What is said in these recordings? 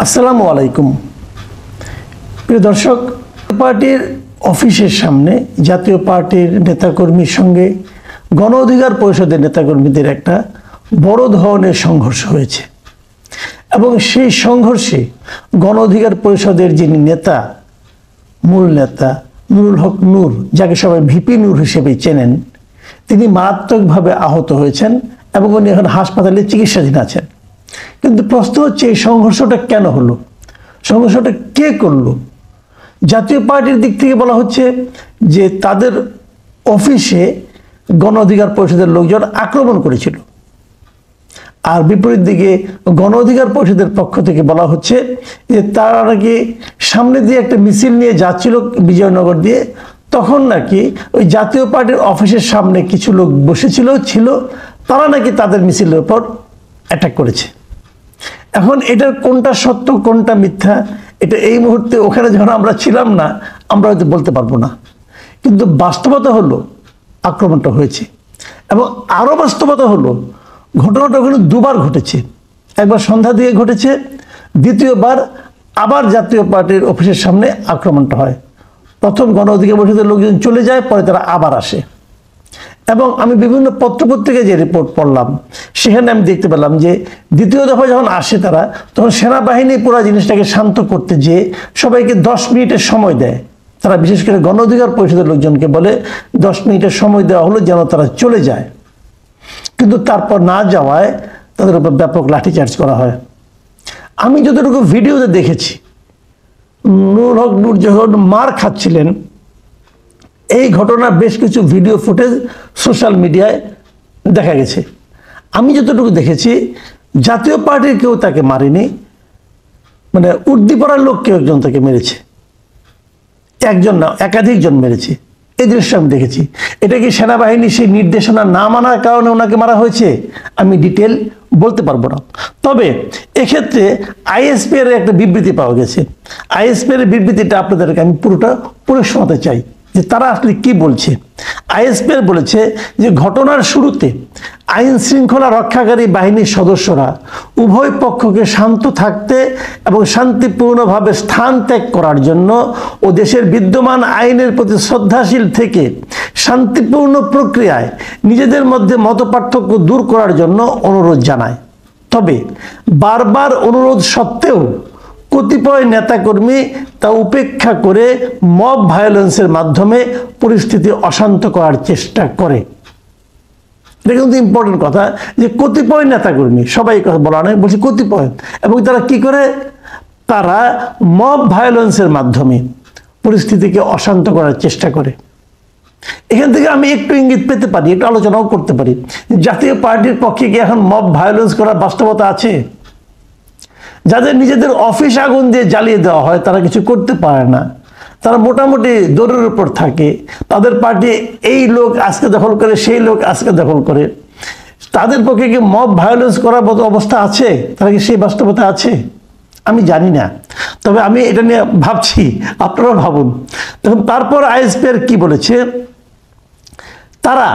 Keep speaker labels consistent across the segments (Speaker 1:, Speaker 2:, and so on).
Speaker 1: আসসালামু আলাইকুম প্রিয় দর্শক, পার্টির অফিসের সামনে জাতীয় পার্টির নেতাকর্মীর সঙ্গে গণ অধিকার পরিষদের নেতাকর্মীদের একটা বড় ধরনের সংঘর্ষ হয়েছে এবং সেই সংঘর্ষে গণ অধিকার পরিষদের যিনি নেতা, মূল নেতা নুরুল হক নূর, যাকে সবাই ভিপি নূর হিসেবে চেনেন, তিনি মারাত্মকভাবে আহত হয়েছেন এবং উনি এখন হাসপাতালে চিকিৎসাধীন আছেন। কিন্তু প্রশ্ন হচ্ছে, এই সংঘর্ষটা কেন হলো? সংঘর্ষটা কে করলো? জাতীয় পার্টির দিক থেকে বলা হচ্ছে যে তাদের অফিসে গণ অধিকার পরিষদের লোকজন আক্রমণ করেছিল, আর বিপরীত দিকে গণ অধিকার পরিষদের পক্ষ থেকে বলা হচ্ছে যে তারা নাকি সামনে দিয়ে একটা মিছিল নিয়ে যাচ্ছিল বিজয়নগর দিয়ে, তখন নাকি ওই জাতীয় পার্টির অফিসের সামনে কিছু লোক ছিল, তারা নাকি তাদের মিছিলের উপর অ্যাটাক করেছে। এখন এটার কোনটা সত্য কোনটা মিথ্যা, এটা এই মুহূর্তে ওখানে যখন আমরা ছিলাম না, আমরা হয়তো বলতে পারবো না। কিন্তু বাস্তবতা হলো আক্রমণটা হয়েছে, এবং আরও বাস্তবতা হলো ঘটনাটা ওখানে দুবার ঘটেছে। একবার সন্ধ্যা দিয়ে ঘটেছে, দ্বিতীয়বার আবার জাতীয় পার্টির অফিসের সামনে আক্রমণটা হয়। প্রথম গণ অধিকার পরিষদের লোকজন চলে যায়, পরে তারা আবার আসে। এবং আমি বিভিন্ন পত্রপত্রিকায় যে রিপোর্ট পড়লাম, সেখানে আমি দেখতে পেলাম যে দ্বিতীয় দফা যখন আসে তারা, তখন সেনাবাহিনী পুরো জিনিসটাকে শান্ত করতে যেয়ে সবাইকে 10 মিনিটের সময় দেয়। তারা বিশেষ করে গণ অধিকার পরিষদের লোকজনকে বলে 10 মিনিটের সময় দেওয়া হলো যেন তারা চলে যায়। কিন্তু তারপর না যাওয়ায় তাদের উপর ব্যাপক লাঠিচার্জ করা হয়। আমি যতটুকু ভিডিওতে দেখেছি, নুরুল হক নূর যখন মার খাচ্ছিলেন, এই ঘটনার বেশ কিছু ভিডিও ফুটেজ সোশ্যাল মিডিয়ায় দেখা গেছে। আমি যতটুকু দেখেছি, জাতীয় পার্টির কেউ তাকে মারেনি, মানে উর্দিপাড়ার লোক কেউ একজন তাকে মেরেছে, একজন না একাধিকজন মেরেছে। এই দৃশ্য আমি দেখেছি। এটা কি সেনাবাহিনী সেই নির্দেশনা না মানার কারণে ওনাকে মারা হয়েছে, আমি ডিটেল বলতে পারবো না। তবে এক্ষেত্রে আইএসপি এর একটা বিবৃতি পাওয়া গেছে। আইএসপি এর বিবৃতিটা আপনাদেরকে আমি পুরোটা পড়ে শোনাতে চাই যে তারা আসলে কি বলছে। আইএসপি বলেছে যে ঘটনার শুরুতে আইন শৃঙ্খলা রক্ষাকারী বাহিনীর সদস্যরা উভয় পক্ষকে শান্ত থাকতে এবং শান্তিপূর্ণভাবে স্থান ত্যাগ করার জন্য ও দেশের বিদ্যমান আইনের প্রতি শ্রদ্ধাশীল থেকে শান্তিপূর্ণ প্রক্রিয়ায় নিজেদের মধ্যে মতপার্থক্য দূর করার জন্য অনুরোধ জানায়। তবে বারবার অনুরোধ সত্ত্বেও কতিপয় নেতাকর্মী তা উপেক্ষা করে মব ভায়োলেন্সের মাধ্যমে পরিস্থিতি অশান্ত করার চেষ্টা করে। এটা কিন্তু ইম্পর্টেন্ট কথা যে কতিপয় নেতাকর্মী, সবাই কথা বলা নয়, বলছি কতিপয়। এবং তারা কি করে? তারা মব ভায়োলেন্সের মাধ্যমে পরিস্থিতিকে অশান্ত করার চেষ্টা করে। এখান থেকে আমি একটু ইঙ্গিত পেতে পারি, একটু আলোচনাও করতে পারি। জাতীয় পার্টির পক্ষে কি এখন মব ভায়োলেন্স করার বাস্তবতা আছে? যাদের নিজেদের অফিস আগুন দিয়ে জ্বালিয়ে দেওয়া হয়, তারা কিছু করতে পারে না, তারা মোটামুটি দৌড়ের উপর থাকে। তাদের পার্টি এই লোক আজকে দখল করে, সেই লোক আজকে দখল করে। তাদের পক্ষে কি মব ভায়োলেন্স করার মতো অবস্থা আছে? তারা কি সেই বাস্তবতা আছে? আমি জানি না, তবে আমি এটা নিয়ে ভাবছি, আপনারা ভাবুন। তখন তারপর আইএসপি কি বলেছে, তারা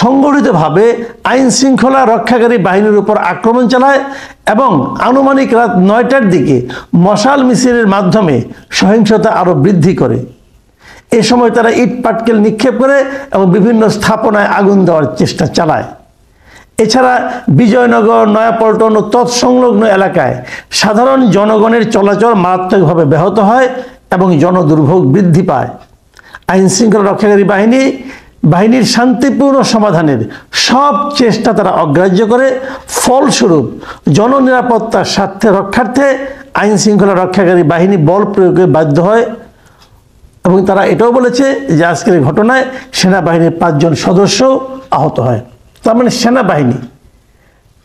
Speaker 1: সংগঠিতভাবে আইন শৃঙ্খলা রক্ষাকারী বাহিনীর উপর আক্রমণ চালায় এবং আনুমানিক রাত 9টার দিকে মশাল মিছিলের মাধ্যমে সহিংসতা আরও বৃদ্ধি করে। এ সময় তারা ইট পাটকেল নিক্ষেপ করে এবং বিভিন্ন স্থাপনায় আগুন দেওয়ার চেষ্টা চালায়। এছাড়া বিজয়নগর, নয়াপল্টন ও তৎসংলগ্ন এলাকায় সাধারণ জনগণের চলাচল মারাত্মকভাবে ব্যাহত হয় এবং জনদুর্ভোগ বৃদ্ধি পায়। আইন শৃঙ্খলা রক্ষাকারী বাহিনীর শান্তিপূর্ণ সমাধানের সব চেষ্টা তারা অগ্রাহ্য করে। ফলস্বরূপ জননিরাপত্তার স্বার্থে রক্ষার্থে আইন শৃঙ্খলা রক্ষাকারী বাহিনী বল প্রয়োগে বাধ্য হয়। এবং তারা এটাও বলেছে যে আজকের ঘটনায় সেনাবাহিনীর 5 জন সদস্য আহত হয়। তার মানে সেনাবাহিনী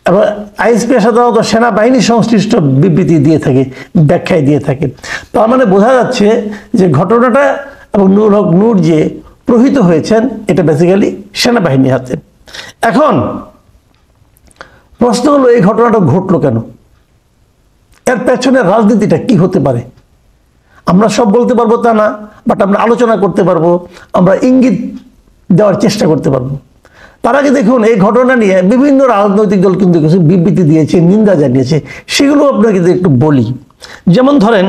Speaker 1: এবং আইএসপি সাধারণত সেনাবাহিনী সংশ্লিষ্ট বিবৃতি দিয়ে থাকে, ব্যাখ্যায় দিয়ে থাকে। তার মানে বোঝা যাচ্ছে যে ঘটনাটা এবং নুরুল হক নূর যে প্রহিত হয়েছেন, এটা বেসিক্যালি সেনাবাহিনীর হাতে। এখন প্রশ্ন হলো, এই ঘটনাটা ঘটলো কেন? এর পেছনে রাজনীতিটা কি হতে পারে? আমরা সব বলতে পারবো তা না, বাট আমরা আলোচনা করতে পারবো, আমরা ইঙ্গিত দেওয়ার চেষ্টা করতে পারবো। তার আগে দেখুন, এই ঘটনা নিয়ে বিভিন্ন রাজনৈতিক দল কিন্তু কিছু বিবৃতি দিয়েছে, নিন্দা জানিয়েছে। সেগুলো আপনাকে একটু বলি যেমন ধরেন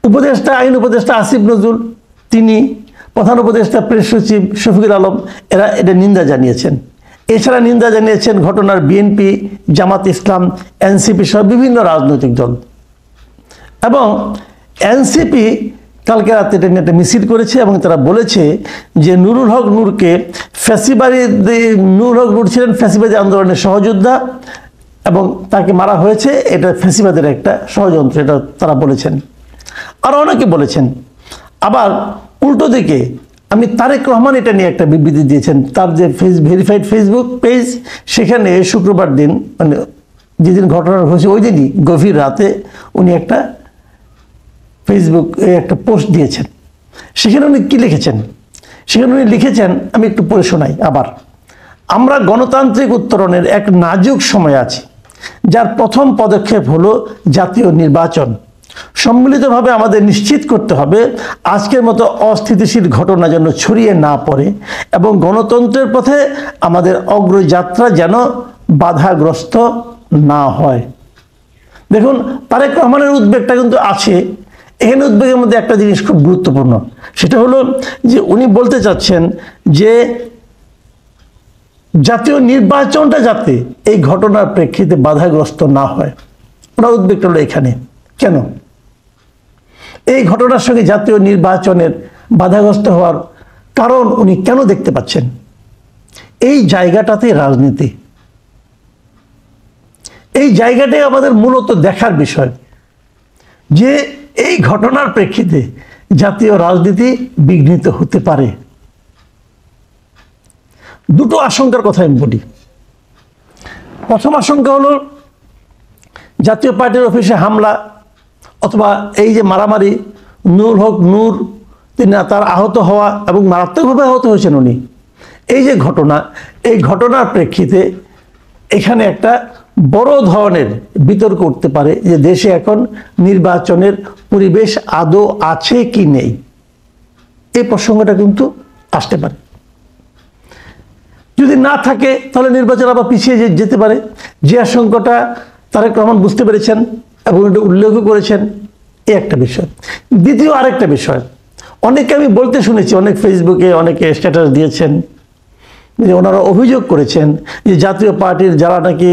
Speaker 1: উপদেষ্টা, আইন উপদেষ্টা আসিফ নজরুল, তিনি, প্রধান উপদেষ্টা প্রেস সচিব শফিকুল আলম, এরা এটা নিন্দা জানিয়েছেন। এছাড়া নিন্দা জানিয়েছেন ঘটনার বিএনপি, জামাত ইসলাম, এনসিপি সহ বিভিন্ন রাজনৈতিক দল। এবং এনসিপি কালকে রাতে এটা নিয়ে একটা মিছিল করেছে এবং তারা বলেছে যে নুরুল হক নূরকে ফ্যাসিবাদী, নুরুল হক নূর ছিলেন ফ্যাসিবাদী আন্দোলনের সহযোদ্ধা এবং তাকে মারা হয়েছে, এটা ফ্যাসিবাদের একটা ষড়যন্ত্র, এটা তারা বলেছেন। আরও অনেকে বলেছেন। আবার উল্টো দিকে আমি তারেক রহমান এটা নিয়ে একটা বিবৃতি দিয়েছেন, তার যে ভেরিফাইড ফেসবুক পেজ, সেখানে শুক্রবার দিন, মানে যেদিন ঘটনা হয়েছে ওই দিনই গভীর রাতে উনি একটা ফেসবুক একটা পোস্ট দিয়েছেন। সেখানে উনি কী লিখেছেন? সেখানে উনি লিখেছেন, আমি একটু পড়ে শোনাই আবার। আমরা গণতান্ত্রিক উত্তরণের এক নাজুক সময় আছি, যার প্রথম পদক্ষেপ হলো জাতীয় নির্বাচন। সম্মিলিতভাবে আমাদের নিশ্চিত করতে হবে আজকের মতো অস্থিতিশীল ঘটনা যেন ছড়িয়ে না পড়ে এবং গণতন্ত্রের পথে আমাদের অগ্রযাত্রা যেন বাধাগ্রস্ত না হয়। দেখুন, তারেক রহমানের উদ্বেগটা কিন্তু আছে। এখানে উদ্বেগের মধ্যে একটা জিনিস খুব গুরুত্বপূর্ণ, সেটা হলো যে উনি বলতে চাচ্ছেন যে জাতীয় নির্বাচনটা যাতে এই ঘটনার প্রেক্ষিতে বাধাগ্রস্ত না হয়। ওনার উদ্বেগটা হলো এখানে। কেন এই ঘটনার সঙ্গে জাতীয় নির্বাচনের বাধাগ্রস্ত হওয়ার কারণ উনি কেন দেখতে পাচ্ছেন? এই জায়গাটাতে রাজনীতি, এই জায়গাটাই আমাদের মূলত দেখার বিষয়, যে এই ঘটনার প্রেক্ষিতে জাতীয় রাজনীতি বিঘ্নিত হতে পারে। দুটো আশঙ্কার কথা আমি বলি। প্রথম আশঙ্কা হলো জাতীয় পার্টির অফিসে হামলা অথবা এই যে মারামারি, নুরুল হক নূর তিনি তার আহত হওয়া এবং মারাত্মকভাবে আহত হয়েছেন উনি, এই যে ঘটনা, এই ঘটনার প্রেক্ষিতে এখানে একটা বড় ধরনের বিতর্ক উঠতে পারে যে দেশে এখন নির্বাচনের পরিবেশ আদৌ আছে কি নেই। এই প্রসঙ্গটা কিন্তু আসতে পারে। যদি না থাকে তাহলে নির্বাচন আবার পিছিয়ে যেতে পারে। যে আশঙ্কাটা তারেক রহমান বুঝতে পেরেছেন এবং এটা উল্লেখ করেছেন, এই একটা বিষয়। দ্বিতীয় আরেকটা বিষয়, অনেকে আমি বলতে শুনেছি, অনেক ফেসবুকে অনেকে স্ট্যাটাস দিয়েছেন যে ওনারা অভিযোগ করেছেন যে জাতীয় পার্টির যারা নাকি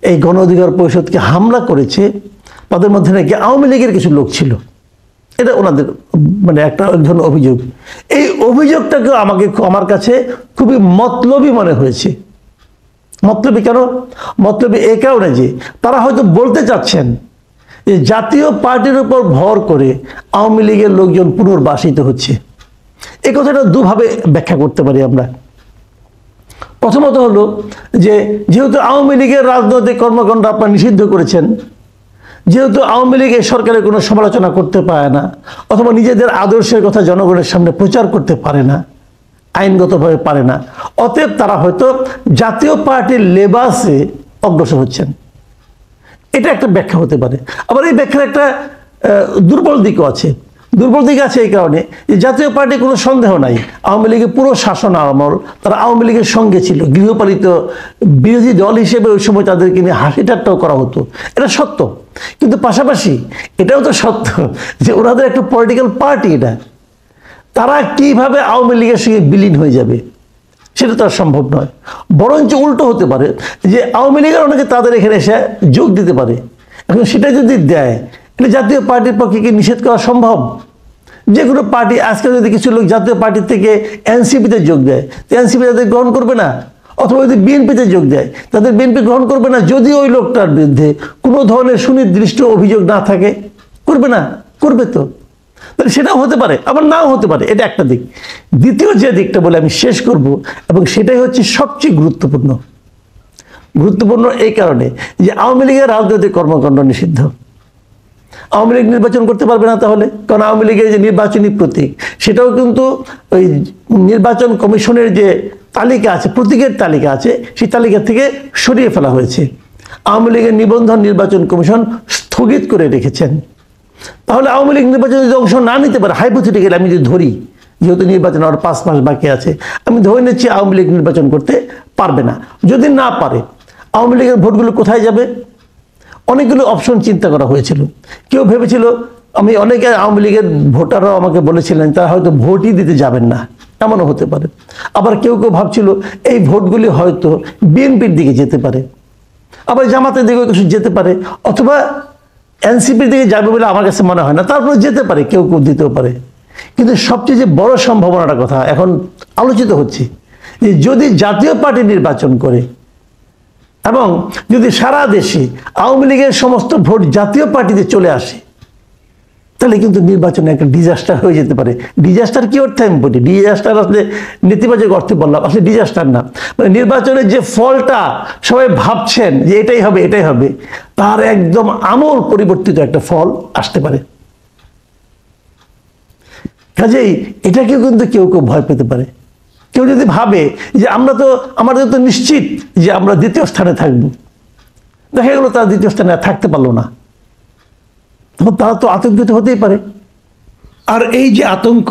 Speaker 1: এই গণ অধিকার পরিষদকে হামলা করেছে তাদের মধ্যে নাকি আওয়ামী লীগের কিছু লোক ছিল। এটা ওনাদের মানে একটা ধরনের অভিযোগ। এই অভিযোগটাকে আমার কাছে খুবই মতলবী মনে হয়েছে। মতলবী কেন? মতলবী এই কারণে যে তারা হয়তো বলতে চাচ্ছেন যে জাতীয় পার্টির উপর ভর করে আওয়ামী লীগের লোকজন পুনর্বাসিত হচ্ছে। এই কথাটা দুভাবে ব্যাখ্যা করতে পারি আমরা। প্রথমত হলো যে যেহেতু আওয়ামী লীগের রাজনৈতিক কর্মকাণ্ড আপনারা নিষিদ্ধ করেছেন, যেহেতু আওয়ামী লীগ এই সরকারের কোনো সমালোচনা করতে পারে না অথবা নিজেদের আদর্শের কথা জনগণের সামনে প্রচার করতে পারে না, আইনগতভাবে পারে না, অতএব তারা হয়তো জাতীয় পার্টির লেবাসে অগ্রসর হচ্ছেন। এটা একটা ব্যাখ্যা হতে পারে। আবার এই ব্যাখ্যার একটা দুর্বল দিকও আছে। দুর্বল দিক আছে এই কারণে যে জাতীয় পার্টি কোনো সন্দেহ নাই আওয়ামী লীগের পুরো শাসন আমল তারা আওয়ামী লীগের সঙ্গে ছিল, গৃহপালিত বিরোধী দল হিসেবে ওই সময় তাদেরকে নিয়ে হাসি ঠাট্টাও করা হতো, এটা সত্য। কিন্তু পাশাপাশি এটাও তো সত্য যে ওনাদের একটা পলিটিক্যাল পার্টি, এটা তারা কিভাবে আওয়ামী লীগের সঙ্গে বিলীন হয়ে যাবে সেটা তো আর সম্ভব নয়। বরঞ্চ উল্টো হতে পারে যে আওয়ামী লীগের অনেকে তাদের এখানে এসে যোগ দিতে পারে। এখন সেটা যদি দেয়, এটা জাতীয় পার্টির পক্ষে কি নিষেধ করা সম্ভব? যে কোনো পার্টি আজকে যদি কিছু লোক জাতীয় পার্টির থেকে এনসিপিতে যোগ দেয়, তো এনসিপি তাদের গ্রহণ করবে না, অথবা যদি বিএনপিতে যোগ দেয় তাদের বিএনপি গ্রহণ করবে না, যদি ওই লোকটার বিরুদ্ধে কোনো ধরনের সুনির্দিষ্ট অভিযোগ না থাকে। করবে না? করবে তো। তাহলে সেটাও হতে পারে, আবার নাও হতে পারে। এটা একটা দিক। দ্বিতীয় যে দিকটা বলে আমি শেষ করব, এবং সেটাই হচ্ছে সবচেয়ে গুরুত্বপূর্ণ। গুরুত্বপূর্ণ এই কারণে যে আওয়ামী লীগের রাজনৈতিক কর্মকাণ্ড নিষিদ্ধ। আওয়ামী লীগ নির্বাচন করতে পারবে না তাহলে, কারণ আওয়ামী লীগের যে নির্বাচনী প্রতীক সেটাও কিন্তু ওই নির্বাচন কমিশনের যে তালিকা আছে, প্রতীকের তালিকা আছে, সেই তালিকা থেকে সরিয়ে ফেলা হয়েছে। আওয়ামী লীগের নিবন্ধন নির্বাচন কমিশন স্থগিত করে রেখেছেন। তাহলে আওয়ামী লীগ নির্বাচনে যদি অংশ না নিতে পারে, হাইপোথেটিক্যালি আমি যদি ধরি, যেহেতু নির্বাচন আর 5 মাস বাকি আছে, আমি ধরে নিচ্ছি আওয়ামী লীগ নির্বাচন করতে পারবে না। যদি না পারে, আওয়ামী লীগের ভোটগুলো কোথায় যাবে? অনেকগুলো অপশন চিন্তা করা হয়েছিল। কেউ ভেবেছিল, আমি অনেকে আওয়ামী লীগের ভোটাররাও আমাকে বলেছিলেন তারা হয়তো ভোটই দিতে যাবেন না, এমনও হতে পারে। আবার কেউ কেউ ভাবছিল এই ভোটগুলি হয়তো বিএনপির দিকে যেতে পারে, আবার জামাতের দিকে কিছু যেতে পারে, অথবা এনসিপির দিকে যাবে বলে আমার কাছে মনে হয় না, তারপরে যেতে পারে, কেউ কেউ দিতেও পারে। কিন্তু সবচেয়ে যে বড় সম্ভাবনার কথা এখন আলোচিত হচ্ছে যে যদি জাতীয় পার্টি নির্বাচন করে এবং যদি সারা দেশে আওয়ামী লীগের সমস্ত ভোট জাতীয় পার্টিতে চলে আসে, তাহলে কিন্তু নির্বাচনে একটা ডিজাস্টার হয়ে যেতে পারে। ডিজাস্টার কি অর্থে আমি বলি, ডিজাস্টার আসলে নেতিবাচক অর্থে বললাম, আসলে ডিজাস্টার না, মানে নির্বাচনের যে ফলটা সবাই ভাবছেন যে এটাই হবে এটাই হবে, তার একদম আমূল পরিবর্তিত একটা ফল আসতে পারে। কাজেই এটাকেও কিন্তু কেউ কেউ ভয় পেতে পারে। কেউ যদি ভাবে যে আমাদের তো নিশ্চিত যে আমরা দ্বিতীয় স্থানে থাকব, দেখা গেল তারা দ্বিতীয় স্থানে থাকতে পারলো না, তখন তারা তো আতঙ্কিত হতেই পারে। আর এই যে আতঙ্ক,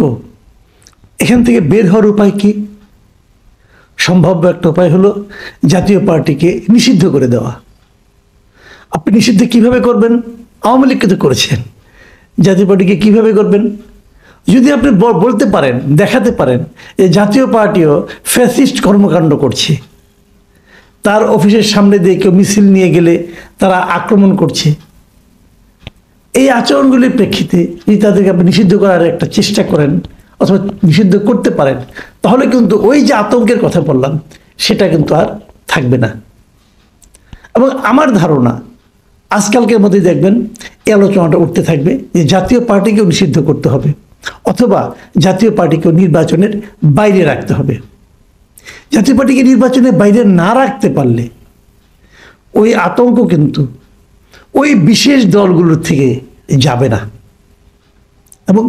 Speaker 1: এখান থেকে বের হওয়ার উপায় কি? সম্ভাব্য একটা উপায় হলো জাতীয় পার্টিকে নিষিদ্ধ করে দেওয়া। আপনি নিষিদ্ধ কিভাবে করবেন? আওয়ামী লীগকে তো করেছেন, জাতীয় পার্টিকে কিভাবে করবেন? যদি আপনি বলতে পারেন, দেখাতে পারেন যে জাতীয় পার্টিও ফ্যাসিস্ট কর্মকাণ্ড করছে, তার অফিসের সামনে দিয়ে কেউ মিছিল নিয়ে গেলে তারা আক্রমণ করছে, এই আচরণগুলির প্রেক্ষিতে যদি তাদেরকে আপনি নিষিদ্ধ করার একটা চেষ্টা করেন অথবা নিষিদ্ধ করতে পারেন, তাহলে কিন্তু ওই যে আতঙ্কের কথা বললাম সেটা কিন্তু আর থাকবে না। এবং আমার ধারণা আজকালকের মধ্যে দেখবেন এই আলোচনাটা উঠতে থাকবে যে জাতীয় পার্টিকেও নিষিদ্ধ করতে হবে অথবা জাতীয় পার্টিকেও নির্বাচনের বাইরে রাখতে হবে। জাতীয় পার্টিকে নির্বাচনের বাইরে না রাখতে পারলে ওই আতঙ্ক কিন্তু ওই বিশেষ দলগুলোর থেকে যাবে না, এবং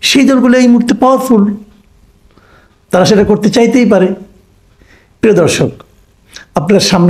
Speaker 1: সেই দলগুলো এই মুহূর্তে পাওয়ারফুল, তারা সেটা করতে চাইতেই পারে। প্রিয় দর্শক, আপনার সামনে